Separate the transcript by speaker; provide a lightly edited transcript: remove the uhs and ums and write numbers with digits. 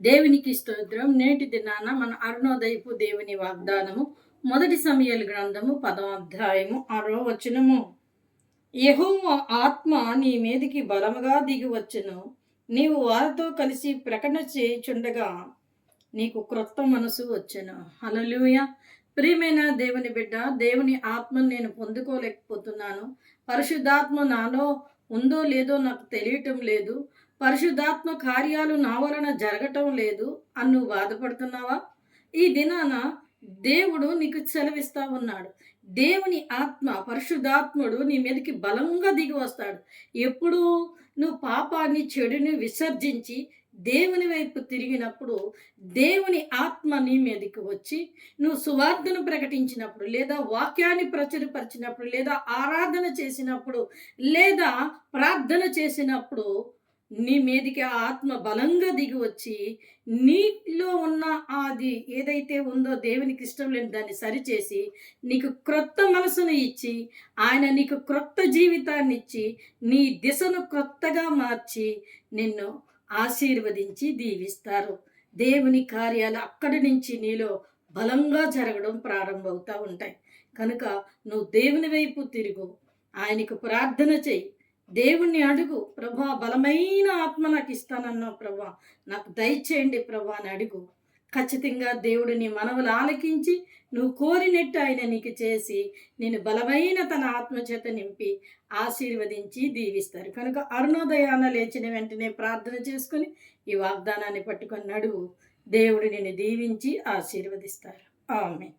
Speaker 1: దేవునికి స్తోత్రం. నేటి దినాన మన అరుణోదయపు దేవుని వాగ్దానము 1 సమూయేలు గ్రంథము 10వ అధ్యాయము 6వ వచనము. యెహోవా ఆత్మ నీ మీదికి బలముగా దిగి వచ్చును. నీవు వారితో కలిసి ప్రకటన చేయుచుండగా నీకు క్రొత్త మనసు వచ్చెను. హల్లెలూయా. ప్రియమైన దేవుని బిడ్డ, దేవుని ఆత్మను నేను పొందుకోలేకపోతున్నాను. పరిశుద్ధాత్మ నాలో ఉందో లేదో నాకు తెలియటం లేదు. పరిశుద్ధాత్మ కార్యాలు నా వలన జరగటం లేదు అని నువ్వు బాధపడుతున్నావా? ఈ దినాన దేవుడు నీకు సెలవిస్తా ఉన్నాడు. దేవుని ఆత్మ, పరిశుద్ధాత్ముడు నీ మీదకి బలంగా దిగి వస్తాడు. ఎప్పుడు నువ్వు పాపాన్ని, చెడుని విసర్జించి దేవుని వైపు తిరిగినప్పుడు దేవుని ఆత్మ నీ మీదకి వచ్చి నువ్వు సువార్తను ప్రకటించినప్పుడు, లేదా వాక్యాన్ని ప్రచురపరిచినప్పుడు, లేదా ఆరాధన చేసినప్పుడు, లేదా ప్రార్థన చేసినప్పుడు నీ మీదికి ఆ ఆత్మ బలంగా దిగి వచ్చి నీలో ఉన్న అది ఏదైతే ఉందో దేవునికి ఇష్టం లేని దాన్ని సరిచేసి నీకు క్రొత్త మనసును ఇచ్చి, ఆయన నీకు క్రొత్త జీవితాన్ని ఇచ్చి, నీ దిశను క్రొత్తగా మార్చి నిన్ను ఆశీర్వదించి దీవిస్తారు. దేవుని కార్యాలు అక్కడి నుంచి నీలో బలంగా జరగడం ప్రారంభమవుతూ ఉంటాయి. కనుక నువ్వు దేవుని వైపు తిరుగు, ఆయనకు ప్రార్థన చెయ్యి, దేవుణ్ణి అడుగు. ప్రభా, బలమైన ఆత్మ నాకు ఇస్తానన్నావు ప్రభా, నాకు దయచేయండి ప్రభా అని అడుగు. ఖచ్చితంగా దేవుడు నీ మనవులు ఆలకించి నువ్వు కోరినట్టు ఆయన నీకు చేసి నేను బలమైన తన ఆత్మచేత నింపి ఆశీర్వదించి దీవిస్తారు. కనుక అరుణోదయాన లేచిన వెంటనే ప్రార్థన చేసుకుని ఈ వాగ్దానాన్ని పట్టుకొని నడువు. దేవుడు నిన్ను దీవించి ఆశీర్వదిస్తారు. ఆమేన్.